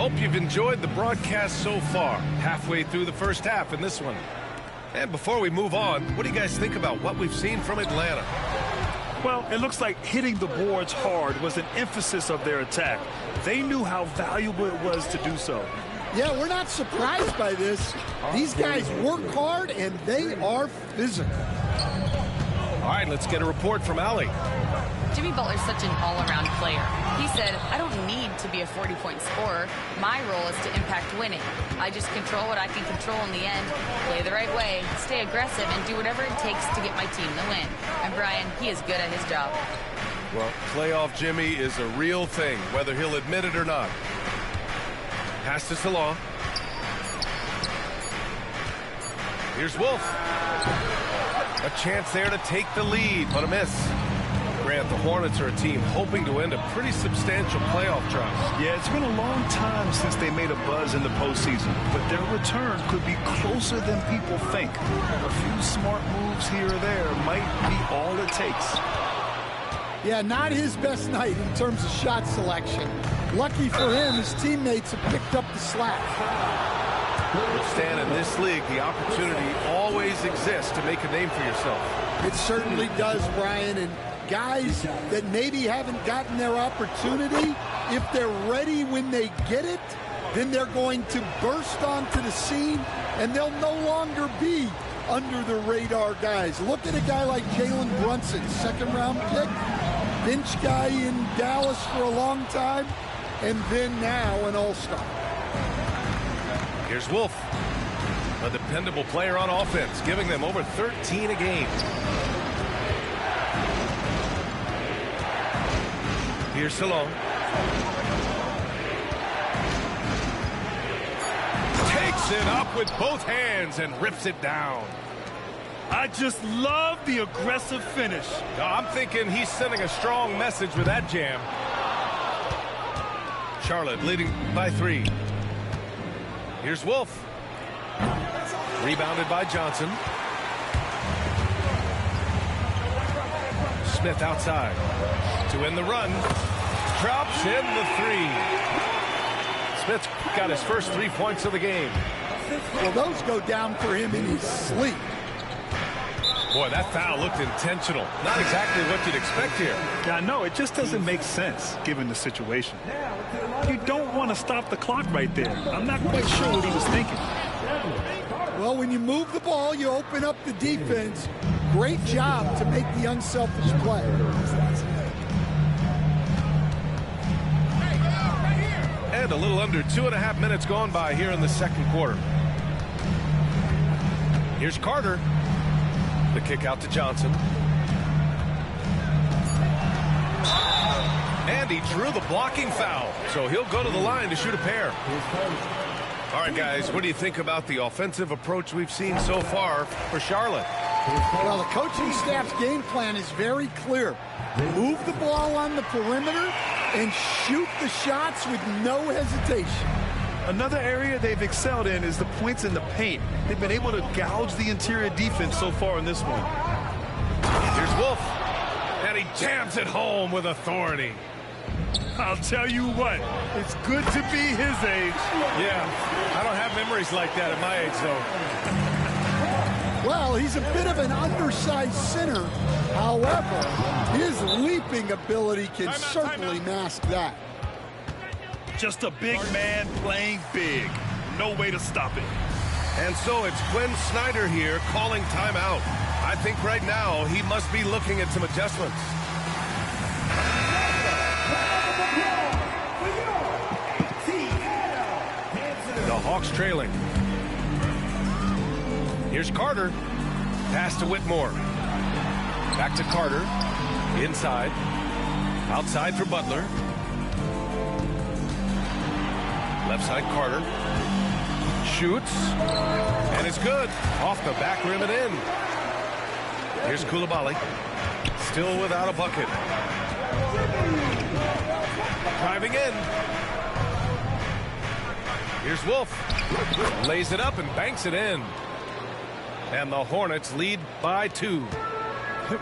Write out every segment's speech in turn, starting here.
Hope you've enjoyed the broadcast so far. Halfway through the first half in this one. And before we move on, what do you guys think about what we've seen from Atlanta? Well, it looks like hitting the boards hard was an emphasis of their attack. They knew how valuable it was to do so. Yeah, we're not surprised by this. These guys work hard, and they are physical. All right, let's get a report from Allie. Jimmy Butler's such an all-around player. He said, I don't need to be a 40-point scorer. My role is to impact winning. I just control what I can control in the end, play the right way, stay aggressive, and do whatever it takes to get my team the win. And Brian, he is good at his job. Well, playoff Jimmy is a real thing, whether he'll admit it or not. Pass to Salah. Here's Wolf. A chance there to take the lead, but a miss. Grant, the Hornets are a team hoping to end a pretty substantial playoff drive. Yeah, it's been a long time since they made a buzz in the postseason, but their return could be closer than people think. A few smart moves here or there might be all it takes. Yeah, not his best night in terms of shot selection. Lucky for him, his teammates have picked up the slack. Stan, in this league, the opportunity always exists to make a name for yourself. It certainly does, Brian, and guys that maybe haven't gotten their opportunity, if they're ready when they get it, then they're going to burst onto the scene, and they'll no longer be under the radar guys. Look at a guy like Jalen Brunson, second-round pick, bench guy in Dallas for a long time, and then now an all-star. Here's Wolf, a dependable player on offense, giving them over 13 a game. Here's Salon. Takes it up with both hands and rips it down. I just love the aggressive finish. I'm thinking he's sending a strong message with that jam. Charlotte leading by 3. Here's Wolf. Rebounded by Johnson. Smith outside to end the run. Drops in the 3. Smith's got his first 3 points of the game. Well, those go down for him in his sleep. Boy, that foul looked intentional. Not exactly what you'd expect here. Yeah, I know. It just doesn't make sense, given the situation. You don't want to stop the clock right there. I'm not quite sure what he was thinking. Well, when you move the ball, you open up the defense. Great job to make the unselfish play. And a little under 2.5 minutes gone by here in the second quarter. Here's Carter. The kick out to Johnson. And he drew the blocking foul, so he'll go to the line to shoot a pair. All right, guys, what do you think about the offensive approach we've seen so far for Charlotte? Well, the coaching staff's game plan is very clear. Move the ball on the perimeter and shoot the shots with no hesitation. Another area they've excelled in is the points in the paint. They've been able to gouge the interior defense so far in this one. Here's Wolf, and he jams it home with authority. I'll tell you what, it's good to be his age. Yeah, I don't have memories like that at my age, though. Well, he's a bit of an undersized center. However, his leaping ability can certainly mask that. Just a big man playing big. No way to stop it. And so it's Quinn Snyder here calling timeout. I think right now he must be looking at some adjustments. The Hawks trailing. Here's Carter. Pass to Whitmore. Back to Carter. Inside. Outside for Butler. Left side Carter. Shoots. And it's good. Off the back rim and in. Here's Coulibaly. Still without a bucket. Driving in. Here's Wolf. Lays it up and banks it in. And the Hornets lead by 2.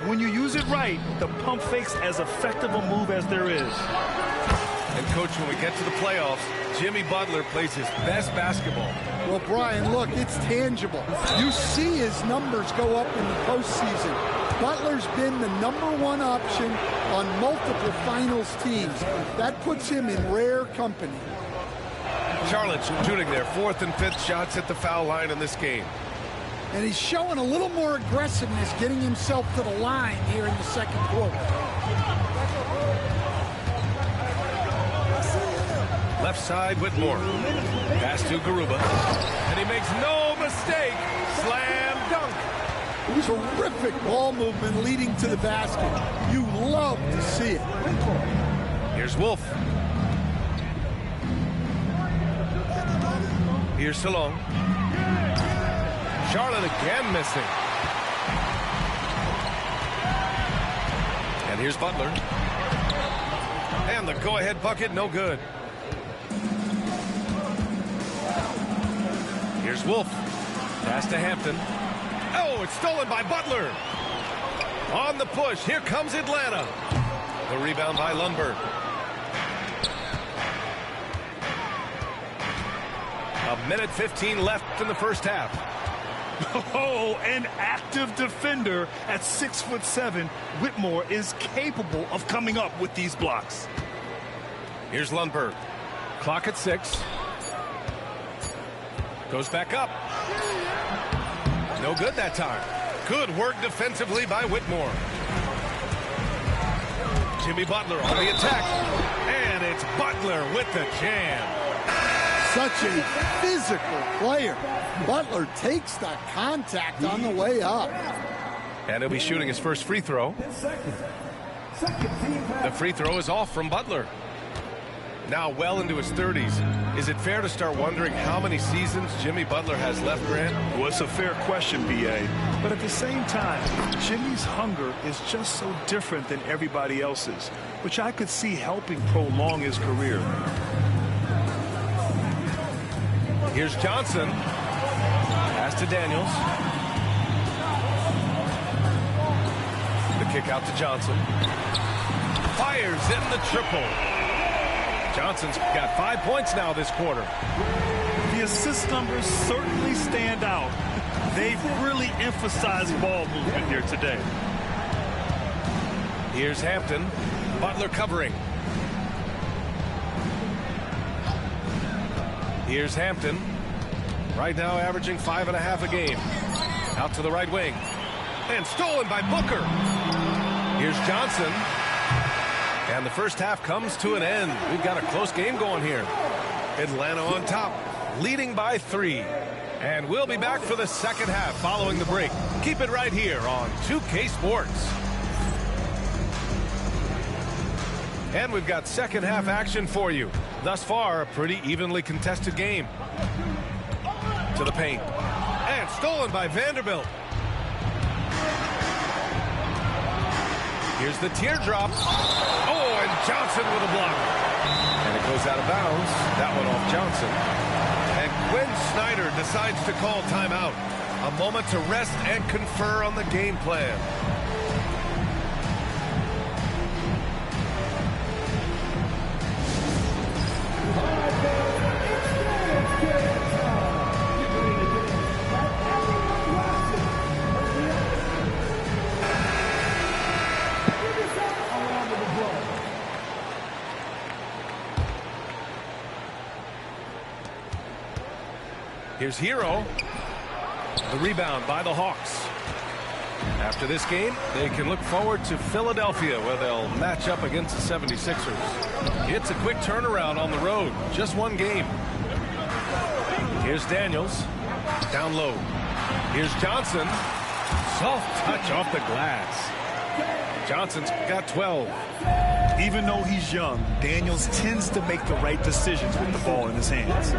When you use it right, the pump fake's as effective a move as there is. And, Coach, when we get to the playoffs, Jimmy Butler plays his best basketball. Well, Brian, look, it's tangible. You see his numbers go up in the postseason. Butler's been the #1 option on multiple finals teams. That puts him in rare company. Charlotte shooting their 4th and 5th shots at the foul line in this game. And he's showing a little more aggressiveness, getting himself to the line here in the second quarter. Left side, Whitmore. Pass to Garuba. And he makes no mistake. Slam dunk. Terrific ball movement leading to the basket. You love to see it. Here's Wolf. Here's Salong. Charlotte again missing. And here's Butler. And the go-ahead bucket, no good. Here's Wolf. Pass to Hampton. Oh, it's stolen by Butler. On the push, here comes Atlanta. The rebound by Lundberg. A minute 15 left in the first half. Oh, an active defender at 6'7". Whitmore is capable of coming up with these blocks. Here's Lundberg. Clock at 6. Goes back up. No good that time. Good work defensively by Whitmore. Jimmy Butler on the attack. And it's Butler with the jam. Such a physical player. Butler takes the contact on the way up. And he'll be shooting his first free throw. The free throw is off from Butler. Now well into his 30s. Is it fair to start wondering how many seasons Jimmy Butler has left, Grant? Well, it's a fair question, B.A. But at the same time, Jimmy's hunger is just so different than everybody else's, which I could see helping prolong his career. Here's Johnson. Pass to Daniels. The kick out to Johnson. Fires in the triple. Johnson's got 5 points now this quarter. The assist numbers certainly stand out. They've really emphasized ball movement here today. Here's Hampton. Butler covering. Here's Hampton. Right now averaging 5.5 a game. Out to the right wing. And stolen by Booker. Here's Johnson. And the first half comes to an end. We've got a close game going here. Atlanta on top, leading by 3. And we'll be back for the second half following the break. Keep it right here on 2K Sports. And we've got second half action for you. Thus far, a pretty evenly contested game. To the paint. And stolen by Vanderbilt. Here's the teardrop. Oh, and Johnson with a block. And it goes out of bounds. That one off Johnson. And Quinn Snyder decides to call timeout. A moment to rest and confer on the game plan. Here's Hero. The rebound by the Hawks. After this game, they can look forward to Philadelphia, where they'll match up against the 76ers. It's a quick turnaround on the road. Just one game. Here's Daniels. Down low. Here's Johnson. Soft touch off the glass. Johnson's got 12. Even though he's young, Daniels tends to make the right decisions with the ball in his hands.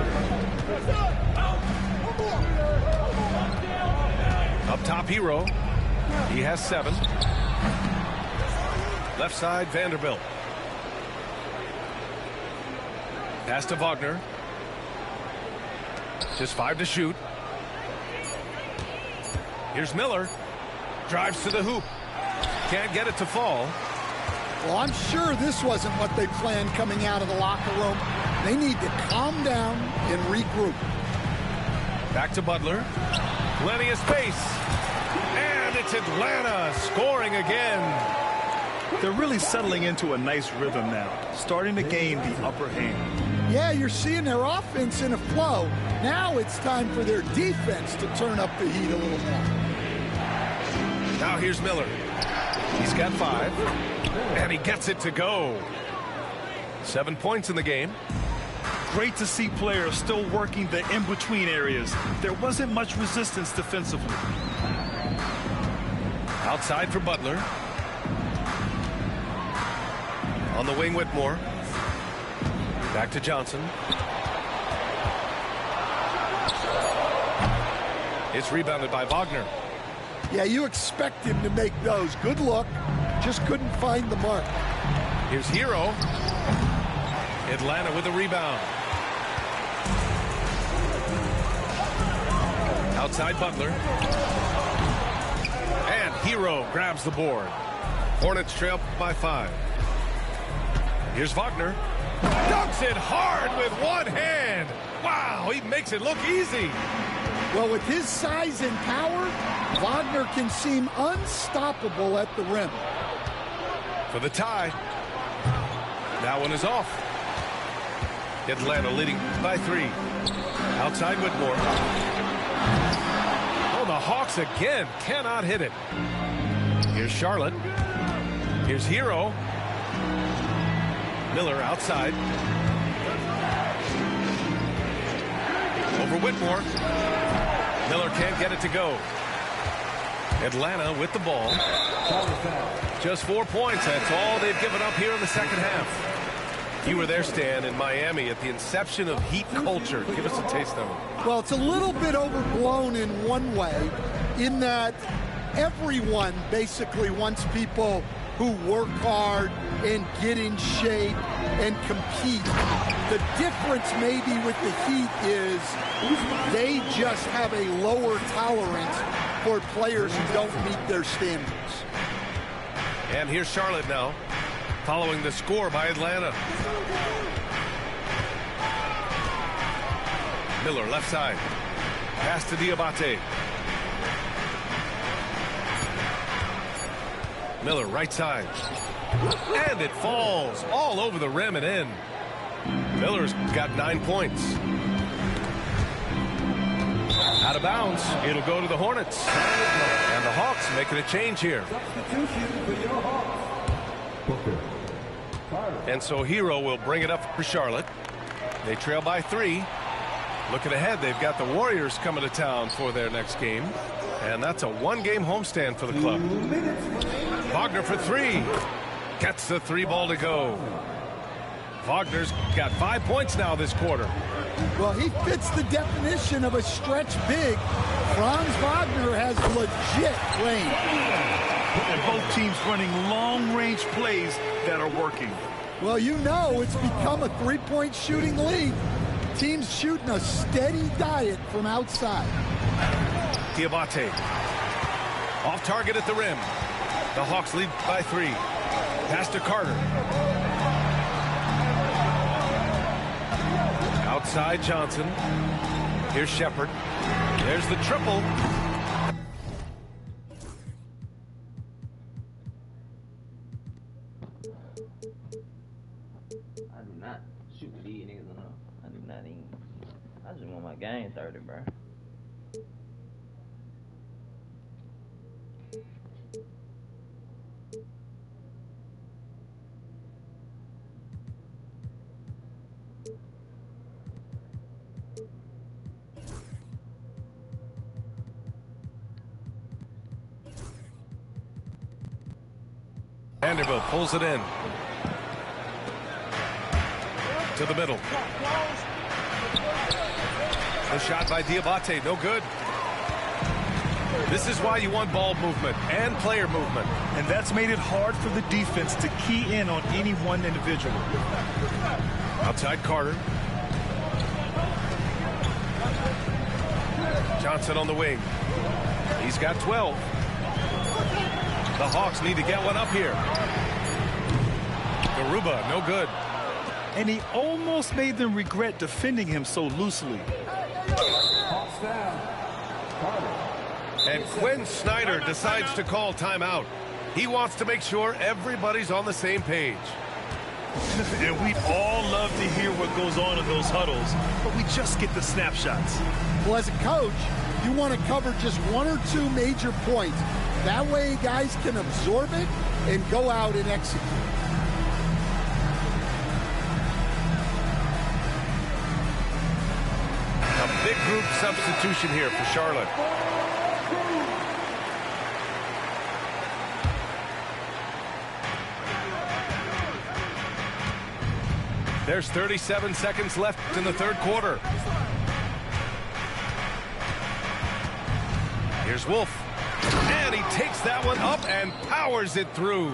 Up top, Hero. He has 7. Left side, Vanderbilt. Pass to Wagner. Just 5 to shoot. Here's Miller. Drives to the hoop. Can't get it to fall. Well, I'm sure this wasn't what they planned coming out of the locker room. They need to calm down and regroup. Back to Butler. Plenty of space. And it's Atlanta scoring again. They're really settling into a nice rhythm now, starting to gain the upper hand. Yeah, you're seeing their offense in a flow. Now it's time for their defense to turn up the heat a little more. Now here's Miller. He's got 5. And he gets it to go. 7 points in the game. Great to see players still working the in-between areas. There wasn't much resistance defensively. Outside for Butler. On the wing, Whitmore. Back to Johnson. It's rebounded by Wagner. Yeah, you expect him to make those. Good look. Just couldn't find the mark. Here's Hero. Atlanta with a rebound. Outside Butler. And Hero grabs the board. Hornets trail by 5. Here's Wagner. Dunks it hard with one hand. Wow, he makes it look easy. Well, with his size and power, Wagner can seem unstoppable at the rim. For the tie. That one is off. Atlanta leading by 3. Outside Whitmore. Oh, the Hawks again cannot hit it. Here's Charlotte. Here's Hero. Miller outside. Over Whitmore. Miller can't get it to go. Atlanta with the ball. Just 4 points. That's all they've given up here in the second half. You were there, Stan, in Miami at the inception of Heat culture. Give us a taste of it. Well, it's a little bit overblown in one way, in that everyone basically wants people who work hard and get in shape and compete. The difference maybe with the Heat is they just have a lower tolerance for players who don't meet their standards. And here's Charlotte now, following the score by Atlanta. Miller left side. Pass to Diabate. Miller right side. And it falls all over the rim and in. Miller's got 9 points. Out of bounds. It'll go to the Hornets. And the Hawks making a change here. And so Hero will bring it up for Charlotte. They trail by 3. Looking ahead, they've got the Warriors coming to town for their next game. And that's a 1-game homestand for the club. Wagner for 3. Gets the 3 ball to go. Wagner's got 5 points now this quarter. Well, he fits the definition of a stretch big. Franz Wagner has legit range. And both teams running long-range plays that are working. Well, you know it's become a three-point shooting league. Teams shooting a steady diet from outside. Diabate. Off target at the rim. The Hawks lead by 3. Pass to Carter. Outside Johnson. Here's Shepard. There's the triple. I do not shoot these niggas enough. I do not even. I just want my game 30, bro. Vanderbilt pulls it in. To the middle. The shot by Diabate, no good. This is why you want ball movement and player movement. And that's made it hard for the defense to key in on any one individual. Outside Carter. Johnson on the wing. He's got 12. The Hawks need to get one up here. Garuba, no good. and he almost made them regret defending him so loosely. And Quinn Snyder decides to call timeout. He wants to make sure everybody's on the same page. And we all love to hear what goes on in those huddles, but we just get the snapshots. Well, as a coach, you want to cover just one or two major points. That way guys can absorb it and go out and execute. A big group substitution here for Charlotte. There's 37 seconds left in the third quarter. Here's Wolf. And he takes that one up and powers it through.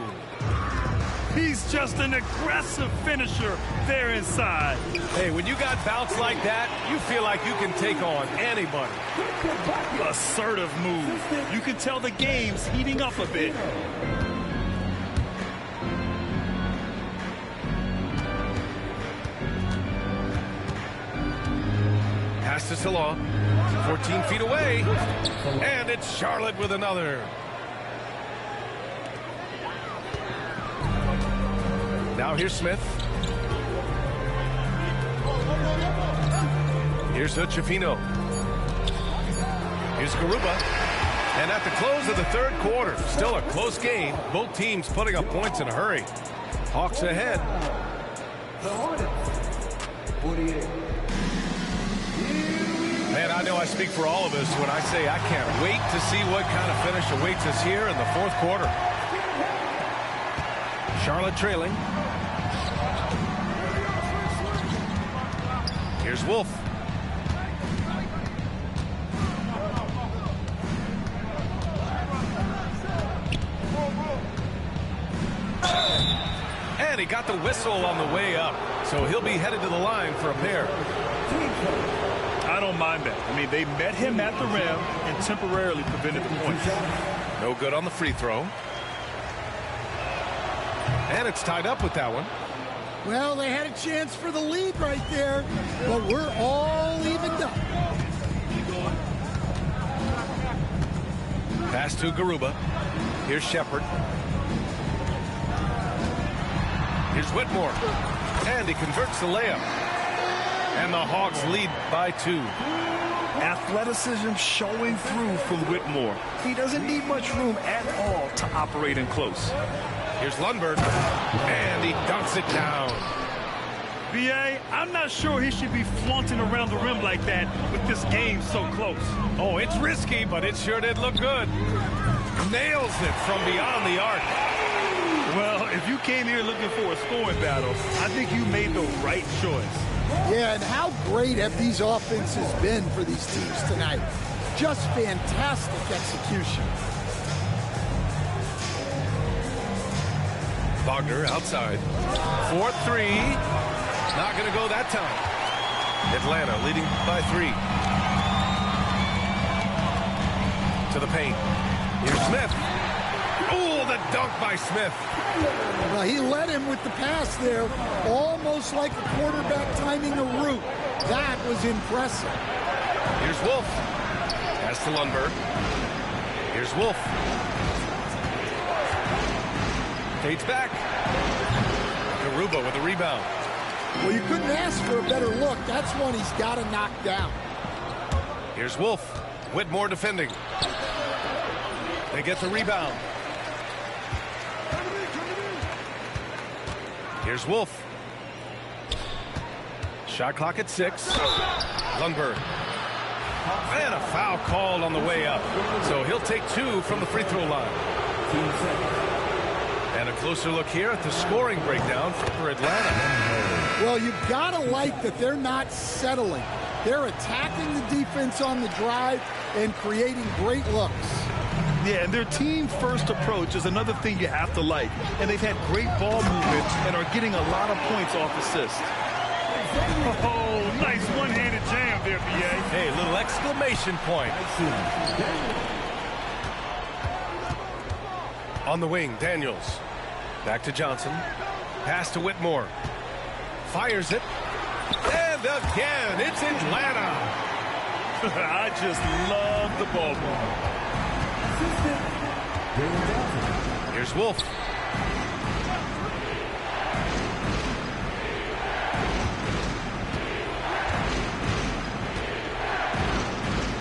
He's just an aggressive finisher there inside. Hey, when you got bounce like that, you feel like you can take on anybody. Assertive move. You can tell the game's heating up a bit. Pass to Salah, 14 feet away, and it's Charlotte with another. Now here's Smith. Here's Chifino. Here's Garuba. And at the close of the third quarter, still a close game. Both teams putting up points in a hurry. Hawks ahead. The Hornets, 48. Man, I know I speak for all of us when I say I can't wait to see what kind of finish awaits us here in the fourth quarter. Charlotte trailing. Here's Wolf. And he got the whistle on the way up, so he'll be headed to the line for a pair. I don't mind that. I mean, they met him at the rim and temporarily prevented the point. No good on the free throw. And it's tied up with that one. Well, they had a chance for the lead right there, but we're all evened up. Pass to Garuba. Here's Shepard. Here's Whitmore. And he converts the layup. And the Hawks lead by 2. Athleticism showing through from Whitmore. He doesn't need much room at all to operate in close. Here's Lundberg. And he dunks it down. B.A., I'm not sure he should be flaunting around the rim like that with this game so close. Oh, it's risky, but it sure did look good. Nails it from beyond the arc. Well, if you came here looking for a scoring battle, I think you made the right choice. Yeah, and how great have these offenses been for these teams tonight? Just fantastic execution. Wagner outside. 4-3. Not going to go that time. Atlanta leading by 3. To the paint. Here's Smith. Oh, the dunk by Smith. Well, he led him with the pass there, almost like a quarterback timing a route. That was impressive. Here's Wolf. Pass to Lundberg. Here's Wolf. Fades back. Garuba with a rebound. Well, you couldn't ask for a better look. That's one he's got to knock down. Here's Wolf. Whitmore defending. They get the rebound. Here's Wolf. Shot clock at 6. Lundberg. And a foul called on the way up. So he'll take 2 from the free throw line. And a closer look here at the scoring breakdown for Atlanta. Well, you've got to like that they're not settling. They're attacking the defense on the drive and creating great looks. Yeah, and their team-first approach is another thing you have to like. And they've had great ball movement and are getting a lot of points off assists. Oh, nice one-handed jam there, B.A. Hey, little exclamation point. On the wing, Daniels. Back to Johnson. Pass to Whitmore. Fires it. And again, it's Atlanta. I just love the ball. Here's Wolf.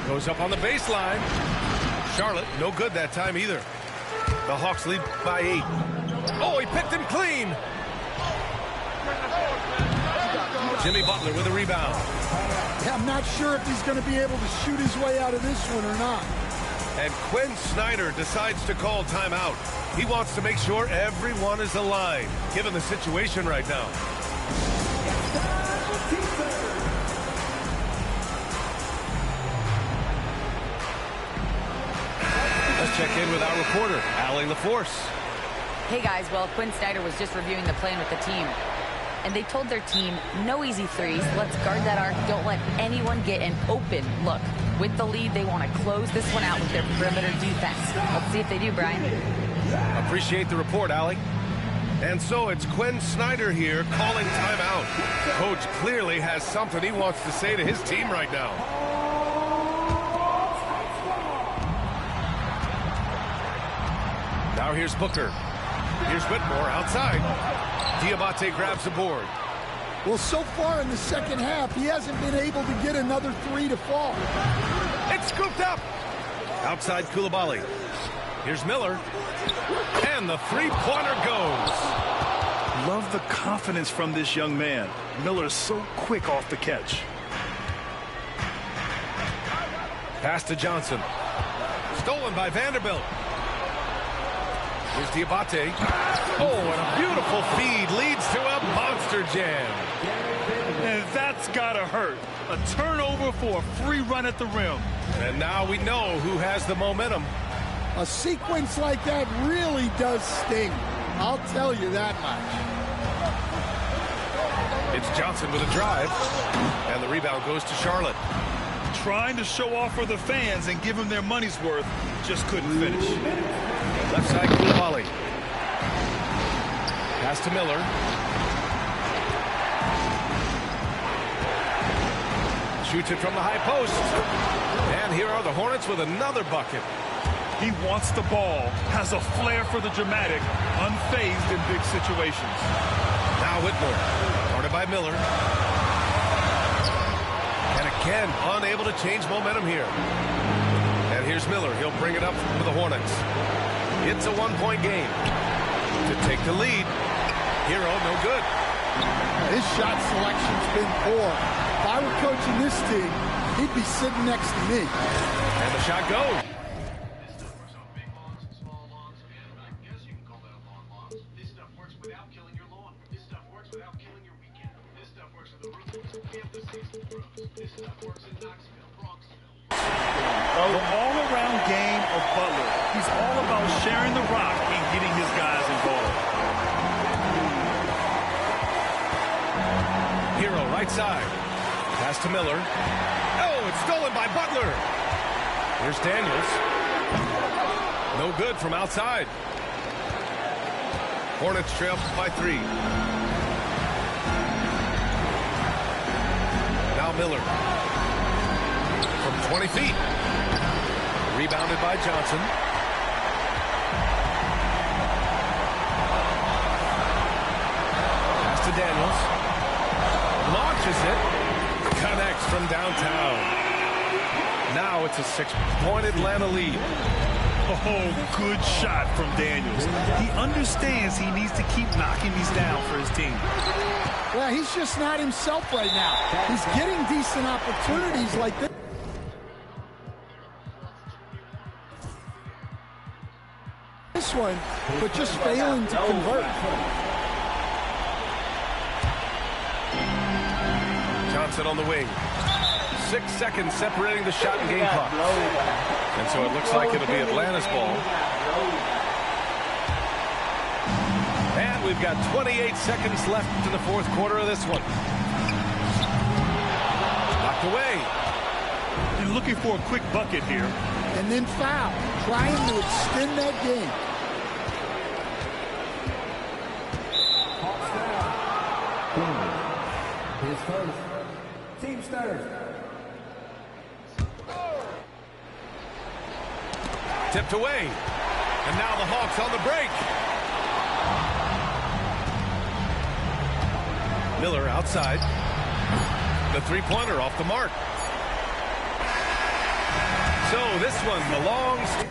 Goes up on the baseline. Charlotte, no good that time either. The Hawks lead by 8. Oh, he picked him clean. Jimmy Butler with a rebound. Yeah, I'm not sure if he's going to be able to shoot his way out of this one or not. And Quinn Snyder decides to call timeout. He wants to make sure everyone is aligned, given the situation right now. Let's check in with our reporter, Allie LaForce. Hey guys, well, Quinn Snyder was just reviewing the plan with the team. And they told their team, no easy threes. Let's guard that arc. Don't let anyone get an open look. With the lead, they want to close this one out with their perimeter defense. Let's see if they do, Brian. Appreciate the report, Allie. And so it's Quinn Snyder here calling timeout. Coach clearly has something he wants to say to his team right now. Now here's Booker. Here's Whitmore outside. Diabate grabs the board. Well, so far in the second half, he hasn't been able to get another three to fall. It's scooped up. Outside Coulibaly. Here's Miller. And the three-pointer goes. Love the confidence from this young man. Miller's so quick off the catch. Pass to Johnson. Stolen by Vanderbilt. Here's Diabate. Oh, and a beautiful feed leads to a monster jam. And that's gotta hurt. A turnover for a free run at the rim. And now we know who has the momentum. A sequence like that really does sting. I'll tell you that much. It's Johnson with a drive. And the rebound goes to Charlotte. Trying to show off for the fans and give them their money's worth. Just couldn't finish. Left side Coulibaly. Pass to Miller. Shoots it from the high post. And here are the Hornets with another bucket. He wants the ball, has a flair for the dramatic, unfazed in big situations. Now Whitmore, guarded by Miller. And again, unable to change momentum here. And here's Miller. He'll bring it up for the Hornets. It's a one-point game. To take the lead. Hero, no good. His shot selection's been poor. If I were coaching this team, he'd be sitting next to me. And the shot goes. The all-around game of Butler. He's all about sharing the rock and getting his guys involved. Hero, right side. Pass to Miller. Oh, it's stolen by Butler. Here's Daniels. No good from outside. Hornets trail by 3. Now Miller. From 20 feet. Rebounded by Johnson. Pass to Daniels. Launches it. Connects from downtown. Now it's a 6-point Atlanta lead. Oh, good shot from Daniels. He understands he needs to keep knocking these down for his team. Well, he's just not himself right now. He's getting decent opportunities like this. This one, but just failing to convert. Johnson on the wing. 6 seconds separating the shot and game clock. And so it looks like it'll be Atlanta's ball. And we've got 28 seconds left in the fourth quarter of this one. Knocked away. You're looking for a quick bucket here. And then foul, trying to extend that game. First, team starters. Tipped away. And now the Hawks on the break. Miller outside. The three-pointer off the mark. So this one belongs